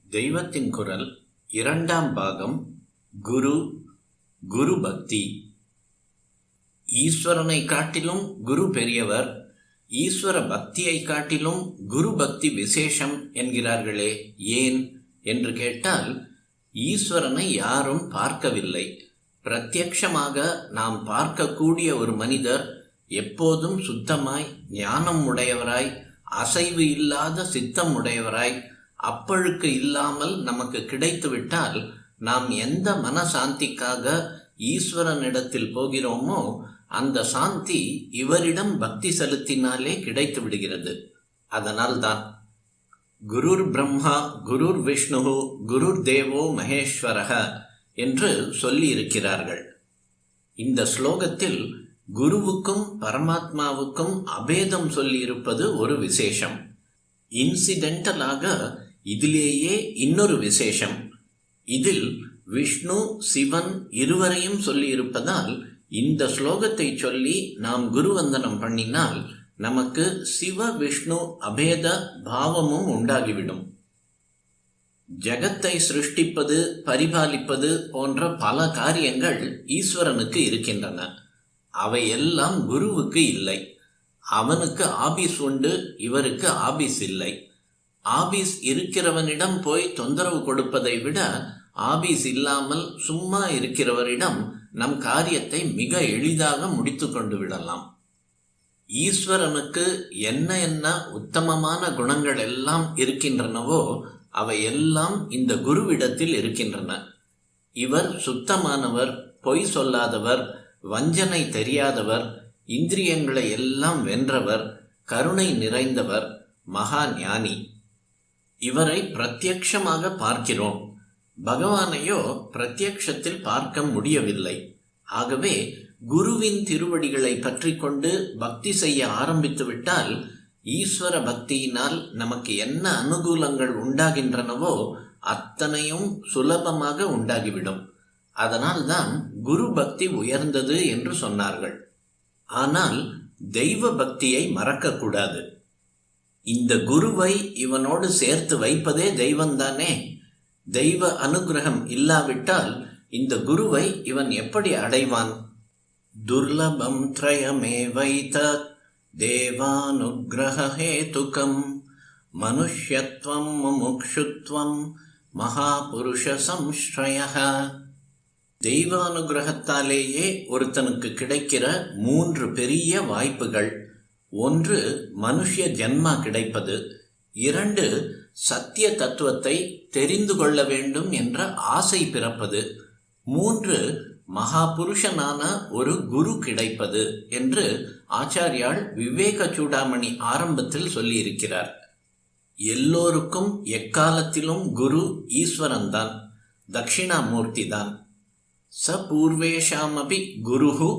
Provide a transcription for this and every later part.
தெய்வத்தின் குரல் இரண்டாம் பாகம். குரு குரு பக்தி. ஈஸ்வரனை காட்டிலும் குரு பெரியவர், ஈஸ்வர பக்தியை காட்டிலும் குரு பக்தி விசேஷம் என்கிறார்களே, ஏன் என்று கேட்டால், ஈஸ்வரனை யாரும் பார்க்கவில்லை. பிரத்யக்ஷமாக நாம் பார்க்கக்கூடிய ஒரு மனிதர் எப்போதும் சுத்தமாய், ஞானம் உடையவராய், அசைவு இல்லாத சித்தம் உடையவராய், அப்பழுக்கு இல்லாமல் நமக்கு கிடைத்துவிட்டால் நாம் எந்த மனசாந்திக்காக ஈஸ்வரனிடத்தில் போகிறோமோ அந்த சாந்தி இவரிடம் பக்தி செலுத்தினாலே கிடைத்து விடுகிறது. அதனால்தான் குருர் பிரம்மா குருர் விஷ்ணு குருர் தேவோ மகேஸ்வரக என்று சொல்லி இருக்கிறார்கள். இந்த ஸ்லோகத்தில் குருவுக்கும் பரமாத்மாவுக்கும் அபேதம் சொல்லி இருப்பது ஒரு விசேஷம். இன்சிடென்டலாக இதிலேயே இன்னொரு விசேஷம். இதில் விஷ்ணு சிவன் இருவரையும் சொல்லி இருப்பதால் இந்த ஸ்லோகத்தை சொல்லி நாம் குருவந்தனம் பண்ணினால் நமக்கு சிவ விஷ்ணு அபேத பாவமும் உண்டாகிவிடும். ஜகத்தை சிருஷ்டிப்பது, பரிபாலிப்பது போன்ற பல காரியங்கள் ஈஸ்வரனுக்கு இருக்கின்றன. அவையெல்லாம் குருவுக்கு இல்லை. அவனுக்கு ஆபீஸ் உண்டு, இவருக்கு ஆபீஸ் இல்லை. ஆபீஸ் இருக்கிறவனிடம் போய் தொந்தரவு கொடுப்பதை விட ஆபீஸ் இல்லாமல் சும்மா இருக்கிறவரிடம் நம் காரியத்தை மிக எளிதாக முடித்து கொண்டு விடலாம். ஈஸ்வரனுக்கு என்ன என்ன உத்தமமான குணங்கள் எல்லாம் இருக்கின்றனவோ அவை எல்லாம் இந்த குருவிடத்தில் இருக்கின்றன. இவர் சுத்தமானவர், பொய் சொல்லாதவர், வஞ்சனை தெரியாதவர், இந்திரியங்களை எல்லாம் வென்றவர், கருணை நிறைந்தவர், மகா ஞானி. இவரை பிரத்யக்ஷமாக பார்க்கிறோம். பகவானையோ பிரத்யக்ஷத்தில் பார்க்க முடியவில்லை. ஆகவே குருவின் திருவடிகளை பற்றி கொண்டு பக்தி செய்ய ஆரம்பித்து விட்டால் ஈஸ்வர பக்தியினால் நமக்கு என்ன அனுகூலங்கள் உண்டாகின்றனவோ அத்தனையும் சுலபமாக உண்டாகிவிடும். அதனால்தான் குரு பக்தி உயர்ந்தது என்று சொன்னார்கள். ஆனால் தெய்வ பக்தியை மறக்கக்கூடாது. இந்த குருவை இவனோடு சேர்த்து வைப்பதே தெய்வந்தானே. தெய்வ அனுகிரகம் இல்லாவிட்டால் இந்த குருவை இவன் எப்படி அடைவான்? துர்லபம் த்ரயமே வைத்த தேவானுகிரக ஹேதுகம் மனுஷ்யத்வம் முமுக்ஷுத்வம் மகாபுருஷ சம்ஸ்ரயः. தெய்வானுகிரகத்தாலேயே ஒருத்தனுக்கு கிடைக்கிற 3 பெரிய வாய்ப்புகள். 1, மனுஷ்ய ஜென்மா கிடைப்பது. 2, சத்திய தத்துவத்தை தெரிந்து கொள்ள வேண்டும் என்ற ஆசை பிறப்பது. 3, மகாபுருஷனான ஒரு குரு கிடைப்பது என்று ஆச்சாரியால் விவேக சூடாமணி ஆரம்பத்தில் சொல்லியிருக்கிறார். எல்லோருக்கும் எக்காலத்திலும் குரு ஈஸ்வரன்தான், தட்சிணாமூர்த்தி தான். ச பூர்வேஷாமபி குருஹு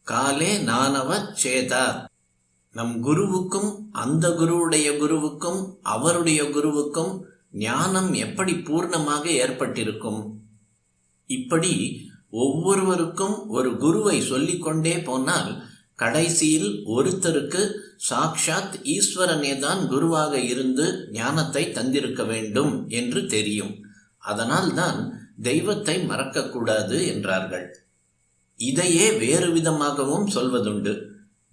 காலே நானவ சேதா. நம் குருவுக்கும் அந்த குருவுடைய குருவுக்கும் அவருடைய குருவுக்கும் ஞானம் எப்படி பூர்ணமாக ஏற்பட்டிருக்கும்? இப்படி ஒவ்வொருவருக்கும் ஒரு குருவை சொல்லிக்கொண்டே போனால் கடைசியில் ஒருத்தருக்கு சாக்ஷாத் ஈஸ்வரனே தான் குருவாக இருந்து ஞானத்தை தந்திருக்க வேண்டும் என்று தெரியும். அதனால்தான் தெய்வத்தை மறக்கக்கூடாது என்றார்கள். இதையே வேறு விதமாகவும் சொல்வதுண்டு.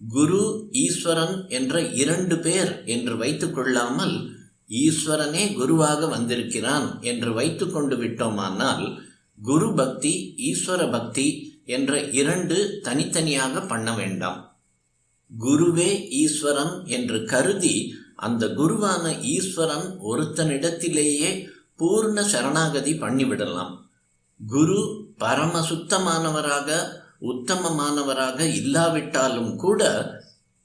குரு ஈஸ்வரன் என்ற 2 பேர் என்று வைத்துக் கொள்ளாமல் ஈஸ்வரனே குருவாக வந்திருக்கிறான் என்று வைத்துக் கொண்டு விட்டோமானால் குரு பக்தி ஈஸ்வர பக்தி என்ற 2 தனித்தனியாக பண்ண வேண்டாம். குருவே ஈஸ்வரன் என்று கருதி அந்த குருவான ஈஸ்வரன் ஒருத்தனிடத்திலேயே பூர்ண சரணாகதி பண்ணிவிடலாம். குரு பரமசுத்தமானவராக உத்தமமானவராக இல்லாவிட்டாலும் கூட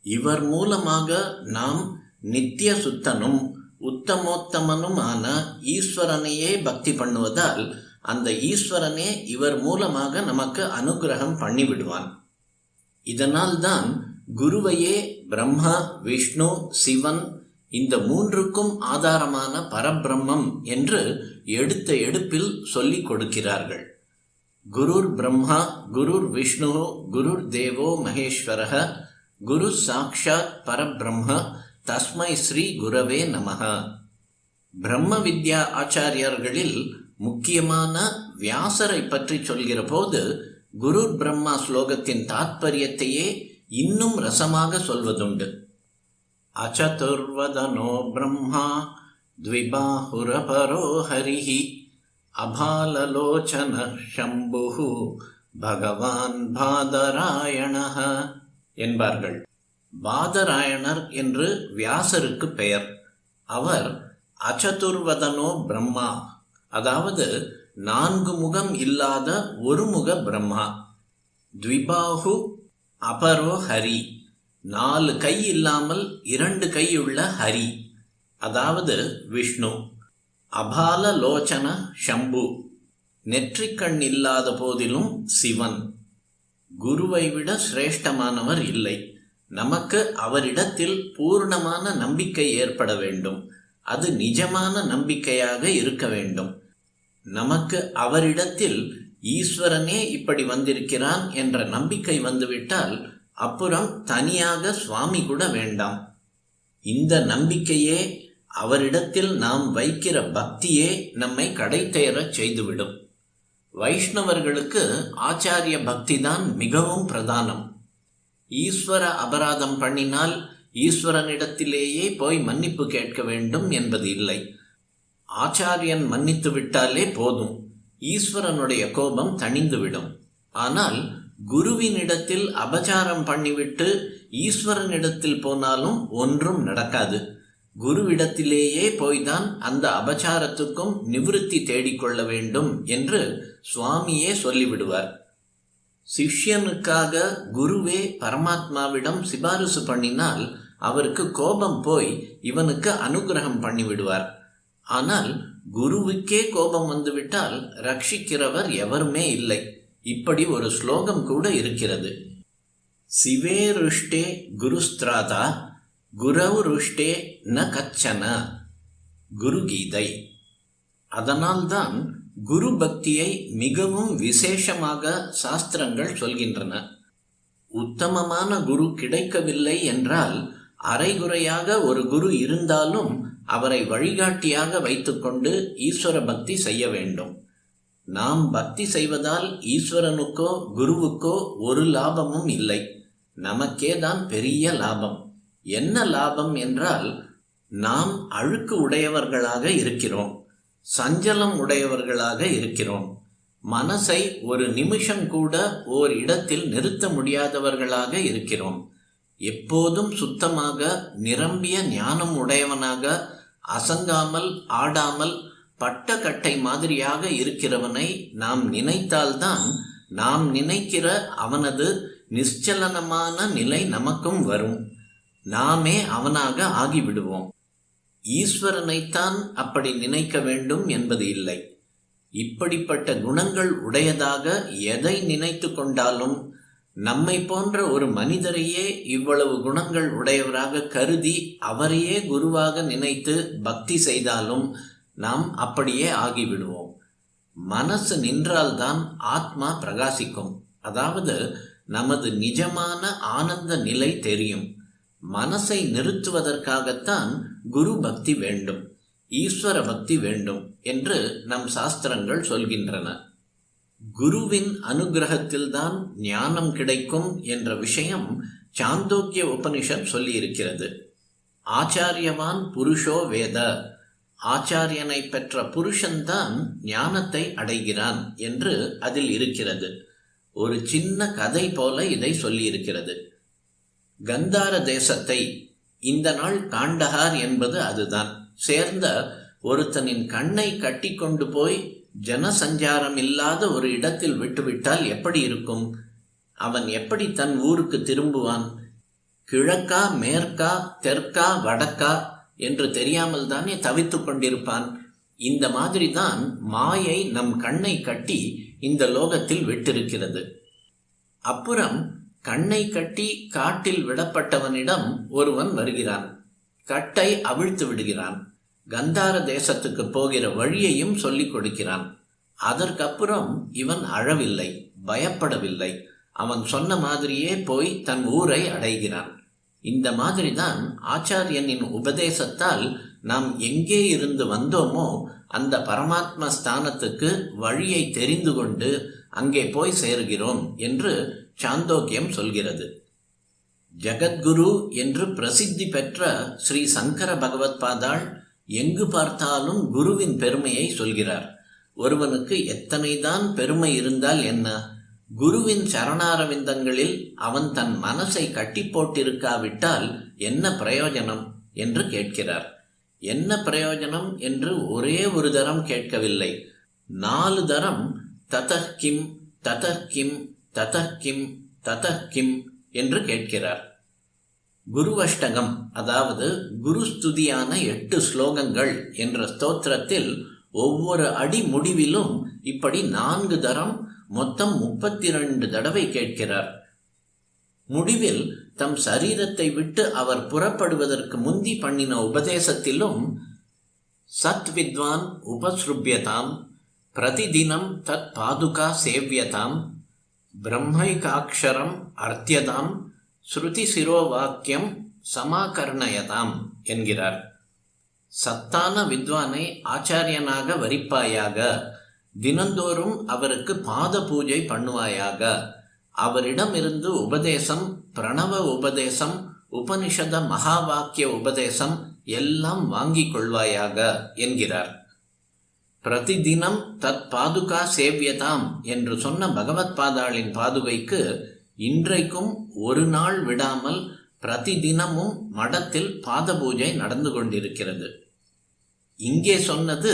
இவர் மூலமாக நாம் நித்திய சுத்தனும் உத்தமோத்தமனுமான ஈஸ்வரனையே பக்தி பண்ணுவதால் அந்த ஈஸ்வரனே இவர் மூலமாக நமக்கு அனுகிரகம் பண்ணிவிடுவான். இதனால்தான் குருவையே பிரம்மா, விஷ்ணு, சிவன் இந்த 3க்கும் ஆதாரமான பரபிரம்மம் என்று எடுத்த எடுப்பில் சொல்லிக் கொடுக்கிறார்கள். குருர் பிரம்மா குருர் விஷ்ணு குருர் தேவோ மகேஸ்வரக குரு சாக்ஷாத் பரபிரம்ம தஸ்மை ஸ்ரீ குரவே நமஹ. பிரம்ம வித்யா ஆச்சாரியர்களில் முக்கியமான வியாசரை பற்றி சொல்கிற போது குரு பிரம்மா ஸ்லோகத்தின் தாத்பரியத்தையே இன்னும் ரசமாக சொல்வதுண்டு. அசதுர்வதனோ பிரம்மா த்விபாஹுரபரோ ஹரிஹி அபாலலோச்சன சம்புஹு பகவான் பாதராயணஹ என்பார்கள். பாதராயணர் என்று வியாசருக்கு பெயர். அவர் அசதுர்வதனோ பிரம்மா, அதாவது 4 முகம் இல்லாத ஒரு முக பிரம்மா. த்விபாஹு அபரோ ஹரி, 4 கை இல்லாமல் 2 கையுள்ள ஹரி, அதாவது விஷ்ணு. அபால லோச்சன சம்பு, நெற்றிக்கண் இல்லாத போதிலும் சிவன். குருவை விட சிரேஷ்டமானவர் இல்லை. நமக்கு அவரிடத்தில் பூர்ணமான நம்பிக்கை ஏற்பட வேண்டும். அது நிஜமான நம்பிக்கையாக இருக்க வேண்டும். நமக்கு அவரிடத்தில் ஈஸ்வரனே இப்படி வந்திருக்கிறான் என்ற நம்பிக்கை வந்துவிட்டால் அப்புறம் தனியாக சுவாமி கூட வேண்டாம். இந்த நம்பிக்கையே, அவரிடத்தில் நாம் வைக்கிற பக்தியே நம்மை கடை தேரச் செய்துவிடும். வைஷ்ணவர்களுக்கு ஆச்சாரிய பக்தி தான் மிகவும் பிரதானம். ஈஸ்வர அபராதம் பண்ணினால் ஈஸ்வரனிடத்திலேயே போய் மன்னிப்பு கேட்க வேண்டும் என்பது இல்லை. ஆச்சாரியன் மன்னித்து விட்டாலே போதும், ஈஸ்வரனுடைய கோபம் தணிந்துவிடும். ஆனால் குருவினிடத்தில் அபச்சாரம் பண்ணிவிட்டு ஈஸ்வரனிடத்தில் போனாலும் ஒன்றும் நடக்காது. குருவிடத்திலேயே போய்தான் அந்த அபச்சாரத்துக்கும் நிவிருத்தி தேடிக்கொள்ள வேண்டும் என்று சுவாமியே சொல்லிவிடுவார். சிஷ்யனுக்காக குருவே பரமாத்மாவிடம் சிபாரிசு பண்ணினால் அவருக்கு கோபம் போய் இவனுக்கு அனுகிரகம் பண்ணிவிடுவார். ஆனால் குருவுக்கே கோபம் வந்துவிட்டால் ரட்சிக்கிறவர் எவருமே இல்லை. இப்படி ஒரு ஸ்லோகம் கூட இருக்கிறது. சிவே ருஷ்டே குருஸ்திராதா குரவு ருஷ்டே ந கச்சன, குரு கீதை. அதனால்தான் குரு பக்தியை மிகவும் விசேஷமாக சாஸ்திரங்கள் சொல்கின்றன. உத்தமமான குரு கிடைக்கவில்லை என்றால் அரைகுறையாக ஒரு குரு இருந்தாலும் அவரை வழிகாட்டியாக வைத்துக்கொண்டு ஈஸ்வர பக்தி செய்ய வேண்டும். நாம் பக்தி செய்வதால் ஈஸ்வரனுக்கோ குருவுக்கோ ஒரு லாபமும் இல்லை. நமக்கே தான் பெரிய லாபம். என்ன லாபம் என்றால், நாம் அழுக்கு உடையவர்களாக இருக்கிறோம், சஞ்சலம் உடையவர்களாக இருக்கிறோம். மனசை ஒரு நிமிஷம் கூட ஓர் இடத்தில் நிறுத்த முடியாதவர்களாக இருக்கிறோம். எப்போதும் சுத்தமாக நிரம்பிய ஞானம் உடையவனாக, அசங்காமல் ஆடாமல் பட்ட கட்டை மாதிரியாக இருக்கிறவனை நாம் நினைத்தால்தான் நாம் நினைக்கிற அவனது நிశ్చலனமான நிலை நமக்கும் வரும். நாமே அவனாக ஆகிவிடுவோம். ஈஸ்வரனைத்தான் அப்படி நினைக்க வேண்டும் என்பது இல்லை. இப்படிப்பட்ட குணங்கள் உடையதாக எதை நினைத்து கொண்டாலும், நம்மை போன்ற ஒரு மனிதரையே இவ்வளவு குணங்கள் உடையவராக கருதி அவரையே குருவாக நினைத்து பக்தி செய்தாலும் நாம் அப்படியே ஆகிவிடுவோம். மனசு நின்றால்தான் ஆத்மா பிரகாசிக்கும். அதாவது நமது நிஜமான ஆனந்த நிலை தெரியும். மனசை நிறுத்துவதற்காகத்தான் குரு பக்தி வேண்டும், ஈஸ்வர பக்தி வேண்டும் என்று நம் சாஸ்திரங்கள் சொல்கின்றன. குருவின் அனுகிரகத்தில்தான் ஞானம் கிடைக்கும் என்ற விஷயம் சாந்தோக்கிய உபனிஷத் சொல்லியிருக்கிறது. ஆச்சாரியவான் புருஷோ வேத, ஆச்சாரியனை பெற்ற புருஷன்தான் ஞானத்தை அடைகிறான் என்று அதில் இருக்கிறது. ஒரு சின்ன கதை போல இதை சொல்லியிருக்கிறது. கந்தார தேசத்தை, இந்த நாள் காண்டஹார் என்பது அதுதான், சேர்ந்த ஒருத்தனின் கண்ணை கட்டி கொண்டு போய் ஜனசஞ்சாரம் இல்லாத ஒரு இடத்தில் விட்டுவிட்டால் எப்படி இருக்கும்? அவன் எப்படி தன் ஊருக்கு திரும்புவான்? கிழக்கா மேற்கா தெற்கா வடக்கா என்று தெரியாமல் தானே தவித்து கொண்டிருப்பான். இந்த மாதிரி தான் மாயை நம் கண்ணை கட்டி இந்த லோகத்தில் விட்டிருக்கிறது. அப்புறம் கண்ணை கட்டி காட்டில் விடப்பட்டவனிடம் ஒருவன் வருகிறான், கட்டை அவிழ்த்து விடுகிறான், கந்தார தேசத்துக்கு போகிற வழியையும் சொல்லிக் கொடுக்கிறான். அதற்கப்புறம் இவன் அழவில்லை, பயப்படவில்லை. அவன் சொன்ன மாதிரியே போய் தன் ஊரை அடைகிறான். இந்த மாதிரிதான் ஆச்சாரியனின் உபதேசத்தால் நாம் எங்கே இருந்து வந்தோமோ அந்த பரமாத்ம ஸ்தானத்துக்கு வழியை தெரிந்து கொண்டு அங்கே போய் சேருகிறோம் என்று சாந்தோக்கியம் சொல்கிறது. ஜகத்குரு என்று பிரசித்தி பெற்ற ஸ்ரீ சங்கர பகவத்பாதாள் எங்கு பார்த்தாலும் குருவின் பெருமையை சொல்கிறார். ஒருவனுக்கு எத்தனைதான் பெருமை இருந்தால் என்ன, குருவின் சரணாரவிந்தங்களில் அவன் தன் மனசை கட்டி போட்டிருக்காவிட்டால் என்ன பிரயோஜனம் என்று கேட்கிறார். என்ன பிரயோஜனம் என்று ஒரே ஒரு தரம் கேட்கவில்லை, 4 தரம் ததஹ்கிம் ததஹ்கிம் ததஹ்கிம் ததஹ்கிம் என்று கேட்கிறார். குருவஷ்டகம், அதாவது குருஸ்துதியான 8 ஸ்லோகங்கள் என்ற ஸ்தோத்திரத்தில் ஒவ்வொரு அடி முடிவிலும் இப்படி 4 தரம் மொத்தம் 32 தடவை கேட்கிறார். முடிவில் தம் சரீரத்தை விட்டு அவர் புறப்படுவதற்கு முந்தி பண்ணின உபதேசத்திலும் சத் வித்வான் உபஸ்ருபியதாம் பிரதிதினம் தத் பாதுகா சேவியதாம் பிரம்மைகாட்சரம் அர்த்தியதாம் ஸ்ருதி சிரோவாக்கியம் சமாகர்ணயதாம் என்கிறார். சத்தான வித்வானை ஆச்சாரியனாக வரிப்பாயாக, தினந்தோறும் அவருக்கு பாத பூஜை பண்ணுவாயாக, அவரிடமிருந்து உபதேசம், பிரணவ உபதேசம், உபனிஷத மகா வாக்கிய உபதேசம் எல்லாம் வாங்கிக் கொள்வாயாக என்கிறார். பிரதிதினம் தத் பாதுகா சேவியதாம் என்று சொன்ன பகவத் பாதாளின் பாதுகைக்கு இன்றைக்கும் ஒரு நாள் விடாமல் பிரதிதினமும் மடத்தில் பாத பூஜை நடந்து கொண்டிருக்கிறது. இங்கே சொன்னது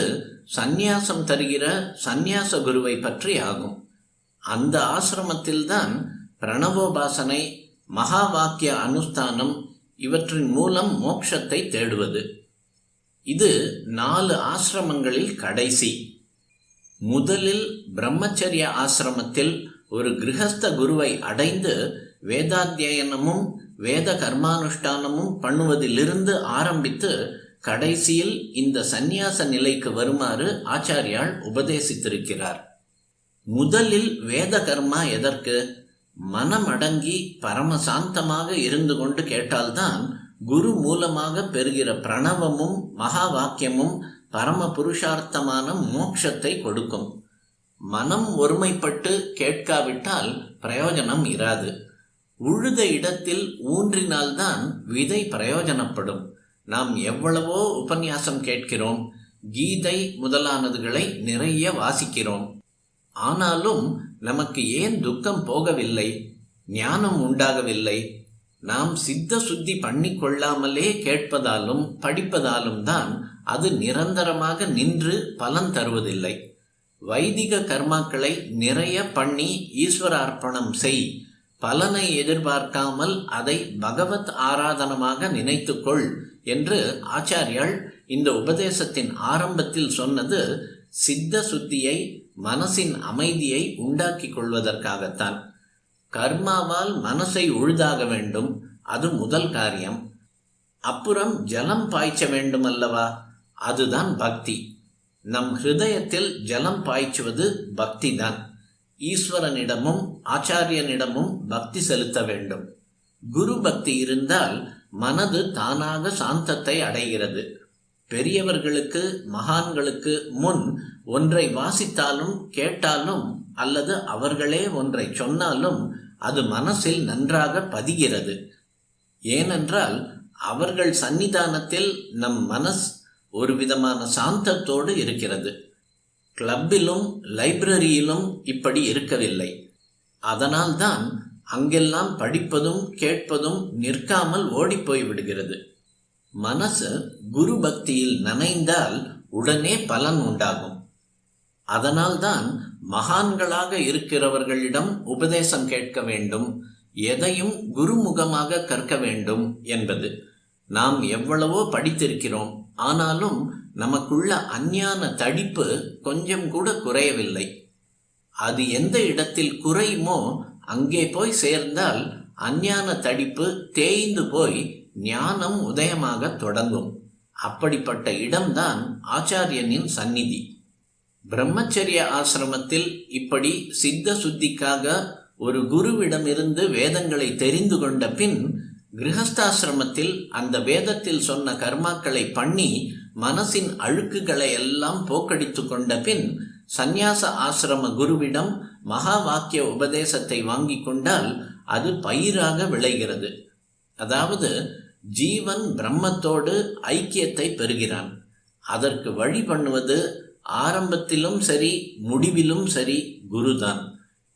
சந்நியாசம் தருகிற சந்நியாச குருவை பற்றி ஆகும். அந்த ஆசிரமத்தில்தான் பிரணவோபாசனை, மகா வாக்கிய அனுஷ்டானம் இவற்றின் மூலம் மோட்சத்தை தேடுவது. இது 4 ஆசிரமங்களில் கடைசி. முதலில் பிரம்மச்சரிய ஆசிரமத்தில் ஒரு கிரகஸ்த குருவை அடைந்து வேதாத்தியனமும் வேத கர்மானுஷ்டானமும் பண்ணுவதிலிருந்து ஆரம்பித்து கடைசியில் இந்த சந்நியாச நிலைக்கு வருமாறு ஆச்சாரியால் உபதேசித்திருக்கிறார். முதலில் வேத கர்மா எதற்கு? மனமடங்கி பரமசாந்தமாக இருந்து கொண்டு கேட்டால்தான் குரு மூலமாக பெறுகிற பிரணவமும் மகா வாக்கியமும் பரம புருஷார்த்தமான மோட்சத்தை கொடுக்கும். மனம் ஒருமைப்பட்டு கேட்காவிட்டால் பிரயோஜனம் இராது. உழுத இடத்தில் ஊன்றினால்தான் விதை பிரயோஜனப்படும். நாம் எவ்வளவோ உபன்யாசம் கேட்கிறோம், கீதை முதலானதுகளை நிறைய வாசிக்கிறோம். ஆனாலும் நமக்கு ஏன் துக்கம் போகவில்லை, ஞானம் உண்டாகவில்லை? நாம் சித்த சுத்தி பண்ணி கொள்ளாமலே கேட்பதாலும் படிப்பதாலும் தான் அது நிரந்தரமாக நின்று பலன் தருவதில்லை. வைதிக கர்மாக்களை நிறைய பண்ணி ஈஸ்வரார்ப்பணம் செய், பலனை எதிர்பார்க்காமல் அதை பகவத் ஆராதனமாக நினைத்துக்கொள் என்று ஆச்சாரியால் இந்த உபதேசத்தின் ஆரம்பத்தில் சொன்னது சித்த சுத்தியை, மனசின் அமைதியை உண்டாக்கி கொள்வதற்காகத்தான். கர்மாவால் மனசை உழுதாக வேண்டும், அது முதல் காரியம். அப்புறம் ஜலம் பாய்ச்ச வேண்டும் அல்லவா, அதுதான் பக்தி. நம் ஹிருதயத்தில் ஜலம் பாய்ச்சுவது பக்தி தான். ஈஸ்வரனிடமும் ஆச்சாரியனிடமும் பக்தி செலுத்த வேண்டும். குரு பக்தி இருந்தால் மனது தானாக சாந்தத்தை அடைகிறது. பெரியவர்களுக்கு, மகான்களுக்கு முன் ஒன்றை வாசித்தாலும் கேட்டாலும் அல்லது அவர்களே ஒன்றை சொன்னாலும் அது மனசில் நன்றாக பதிகிறது. ஏனென்றால் அவர்கள் சன்னிதானத்தில் நம் மனஸ் ஒரு விதமான சாந்தத்தோடு இருக்கிறது. கிளப்பிலும் லைப்ரரியிலும் இப்படி இருக்கவில்லை. அதனால்தான் அங்கெல்லாம் படிப்பதும் கேட்பதும் நிற்காமல் ஓடிப்போய் விடுகிறது. மனசு குரு பக்தியில் நனைந்தால் உடனே பலன் உண்டாகும். அதனால்தான் மகான்களாக இருக்கிறவர்களிடம் உபதேசம் கேட்க வேண்டும், எதையும் குருமுகமாக கற்க வேண்டும் என்பது. நாம் எவ்வளவோ படித்திருக்கிறோம், ஆனாலும் நமக்குள்ள அஞ்ஞான தடிப்பு கொஞ்சம் கூட குறையவில்லை. அது எந்த இடத்தில் குறையுமோ அங்கே போய் சேர்ந்தால் அஞ்ஞான தடிப்பு தேய்ந்து போய் ஞானம் உதயமாக தொடங்கும். அப்படிப்பட்ட இடம்தான் ஆச்சாரியனின் சந்நிதி. பிரம்மச்சரிய ஆசிரமத்தில் இப்படி சித்த சுத்திக்காக ஒரு குருவிடமிருந்து வேதங்களை தெரிந்து கொண்ட பின் கிரகஸ்தாசிரமத்தில் அந்த வேதத்தில் சொன்ன கர்மாக்களை பண்ணி மனசின் அழுக்குகளை எல்லாம் போக்கடித்து கொண்ட பின் சந்நியாச ஆசிரம குருவிடம் மகா வாக்கிய உபதேசத்தை வாங்கி கொண்டால் அது பயிராக விளைகிறது. அதாவது ஜீவன் பிரம்மத்தோடு ஐக்கியத்தை பெறுகிறான். அதற்கு வழி பண்ணுவது ஆரம்பத்திலும் சரி முடிவிலும் சரி குருதான்.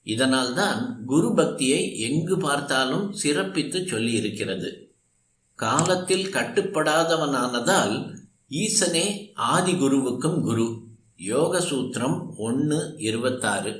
இதனால்தான் குரு பக்தியை எங்கு பார்த்தாலும் சிறப்பித்து சொல்லி இருக்கிறது. காலத்தில் கட்டுப்படாதவனானதால் ஈசனே ஆதி குருவுக்கும் குரு. யோக சூத்திரம் 1:26.